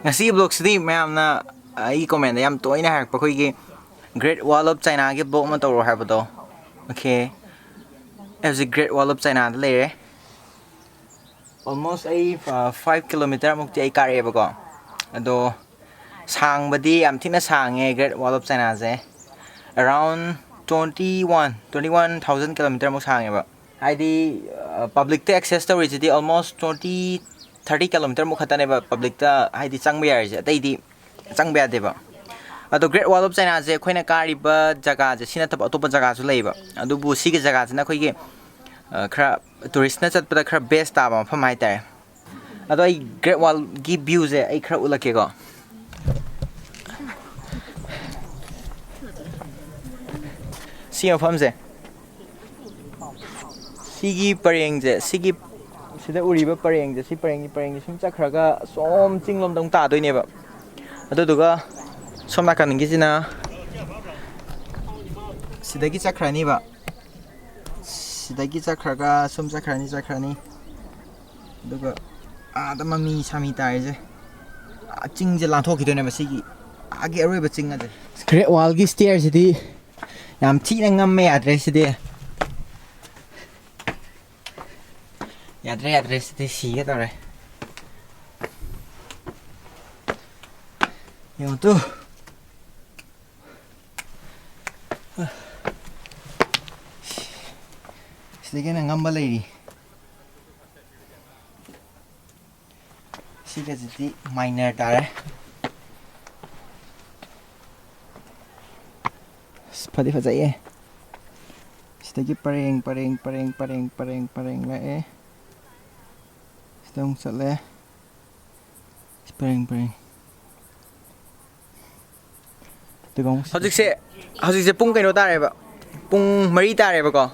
ngasi blog sidi mayamna ai comment yam toina hack pa khoi Great Wall of China ge blog ma tawro habado okay as a Great Wall of China le almost a 5 km mukti ai kare ba ko ado sang badi am thina sang e Great Wall of China je around 21,000 km muk sang e ba ID public to access to reach almost 30 km muk khata ne ba public ta ID changba yar je dai di changba ya de ba ado Great Wall of China je khoina kari ba jaga je sina tab atopa jaga su lei ba adu bu si ge jaga jina khoi ge khra tourist na chat pa khra best ta ba pham hai ta ado ai Great Wall gi view je ai khra ulake go si pham je sigi pareng je sigi sida uri ba pareng je si pareng sum chakra ga som chinglom dong ta doi ne ba ado duga somna kan ngi jina sidagi chakra ni ba sidagi chakra ga sum chakra ni duga da mami sami tai je ching je lang thok ki doi ne ba sigi age aroi ba ching ade Great Wall gi stairs di yam thi na ngam me address di address di si ga tare yo tu sige na ngamba lady sige jiti minor tare phadi phajai sige pareng la e stong sale pareng hojik se pung kaino tare ba pung mari tare ba ko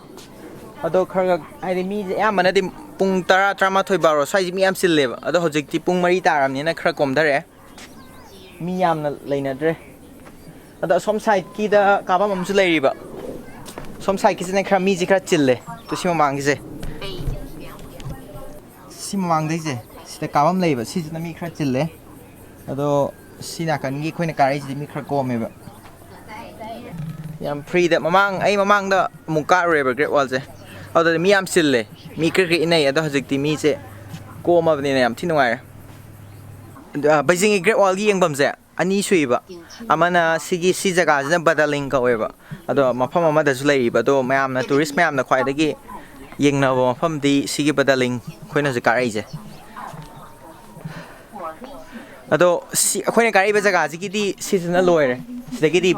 ado khar ai mi ya mana di pung tara trama thoi baro sai mi am sil le ba ado hojik ti pung mari taram ni na khar kom dare mi yam na leina dre ado som side ki da ka ba mam su lei ba som side ki ne khar mi ji khar chil le to sima mang gi je sima mang dei je sida ka bam lei ba si na mi khar chil le ado sina kan gi khoina ka rai ji mi khar ko me ba yam free da mamang da muka river Great Wall je ado mi am sil le mi kri inai ado hojik ti mi je ko ma bani yam thi nuai Beijing Great Wall gi yengbam je ani sui ba amana sigi si jaga jina badaling ka we ba ado mafam ama da su lei ba do mayam na tourist mayam na khwai da gi yengna ba mafam di sigi badaling khoina je ka rai je ado si khoina ka rai ba jaga ji gi di season na loire sidagi di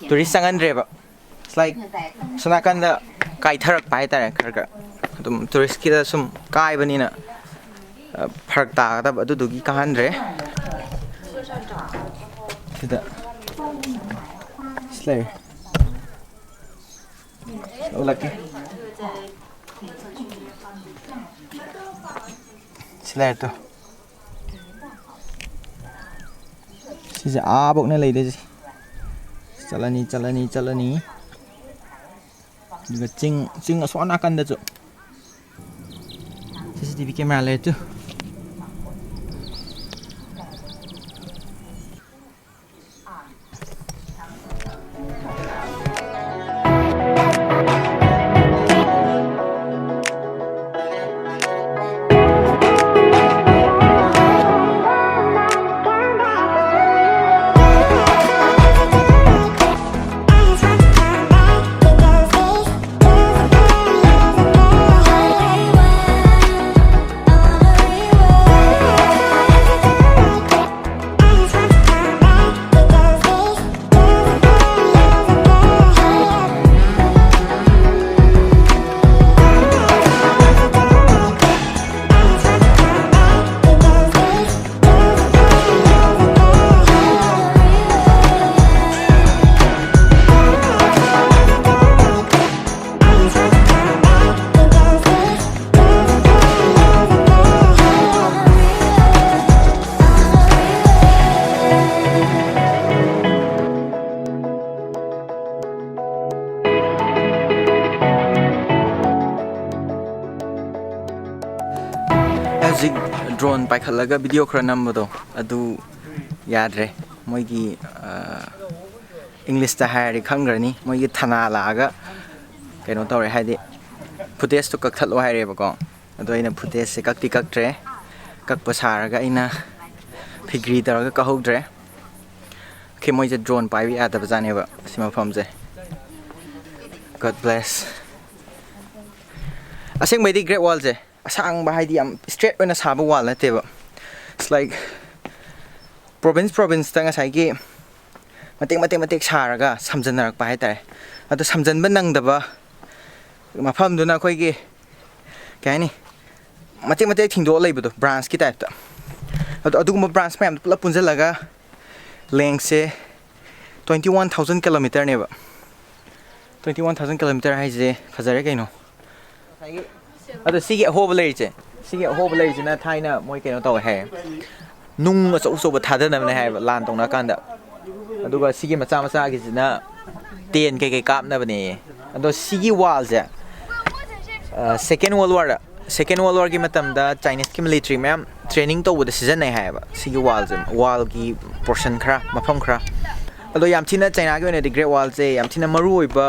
tourist sangan reba it's like sunakan da kai tharak pai tare kharga dum tourist ki da sum kai bani na pharak ta da adu dugi kahan re sida slay ulaki slay to sisa abok na lei de chalani juga cing aswan akan da chu CCTV camera le tu drone paikhallaga video khara namado adu yadre moigi English ta hairi khangrani moigi thana laga kaino tawre haidi footage to kakthalo haire bako adu aina footage se kakti kaktre kakpa saraga aina figri taraga kahogdre ke moije drone pai wi ada bajane ba sima famje God bless asing mai di Great Wall je asang ba haidi am straight oina saba wall na teba it's like province ta ngasai gi matek saraga samjanarak pa hai tare adu samjanba nangdaba mafam duna khoi gi kaini matek thingdo leibudo branch ki type ta adu gumba branch ma am pula punjalaga length se 21,000 km ne ba 21,000 km hai je phajare kaino adu sigi hoba lei je na thaina moi kaino taw hai nung so ba thadana ne hai lan tong na kanda aduga sigi macha gi jina ten kai kap na bane ado sigi wall je second world war gi matam da Chinese ki military ma'am training to with the season nei hai ba sigi wall gi portion khara mafam khara ado yam thina China gi ne the Great Wall je yam thina maru oi ba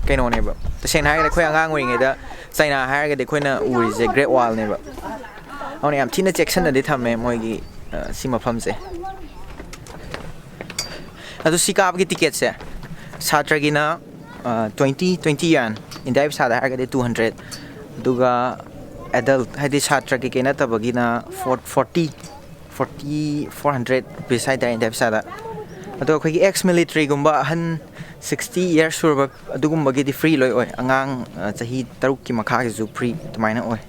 kaino ne ba taseng hai ga khoi angang oi ngai da China hai ga de khoi na uri je Great Wall ne ba awne yam thina section na de thamme moi gi si mafam je ado sikap gi ticket se satra gi na 20 yuan indai sada ha ga de 200 duga adult hadi satra gi kena tabagi na 400 rupees sai da indai sada ado khoi gi ex military gumba han 60 years surba adugum bagi di free loi oi angang chahi taruk ki makha gi ju free tumaina oi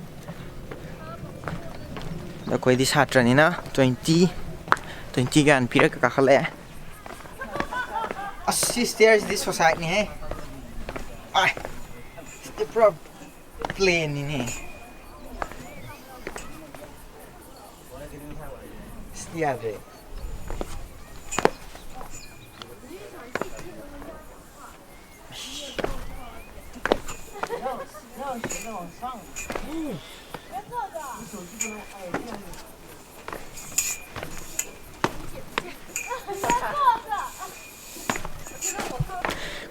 da khoi di satra ni na 20 gan pira ka khale assist there is this society ni hai ai the pro plane ni stiave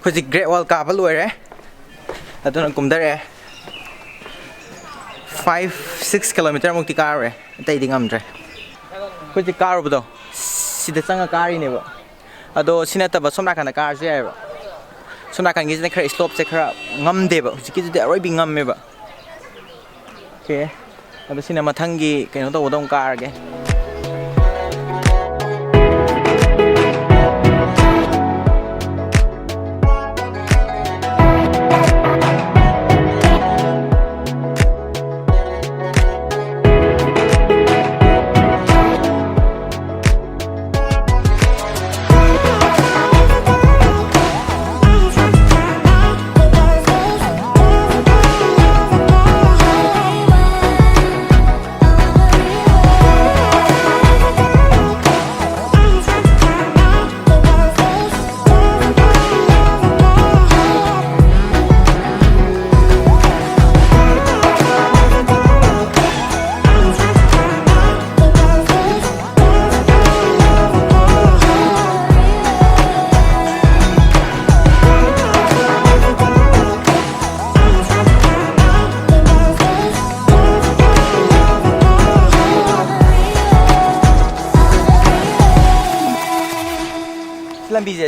khoi Great Wall ka ba loi re aduna kumdare 5-6 km mukti ka re tai ding amdre khoi ka ro bodo sida changa kari ne ba ado sinata ba somna kana kar je ba somna kan gi ne khara slope se khara ngam de ba hujiki de aroi bi ngam me ba okay ado sinama thangi kaino to bodong kar ge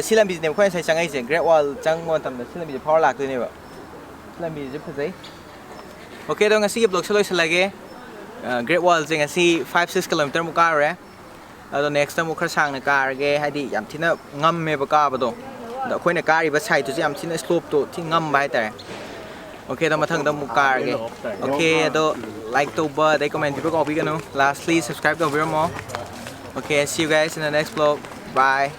silambi ne khoi sai changai je Great Wall chang mon tam silambi power lak tu ne ba silambi je phajai okay dong ngasi blog saloi salage Great Wall je ngasi 5-6 km mu ka re ado next time mu khar sang na ka ge hadi yam thina ngam me ba ka ba do da khoi na ka ri ba sai tu yam thina slope to thi ngam ba ta okay da mathang da mu ka ge okay ado like to ba dai comment bi ko bi ka no lastly subscribe to video more okay see you guys in the next vlog bye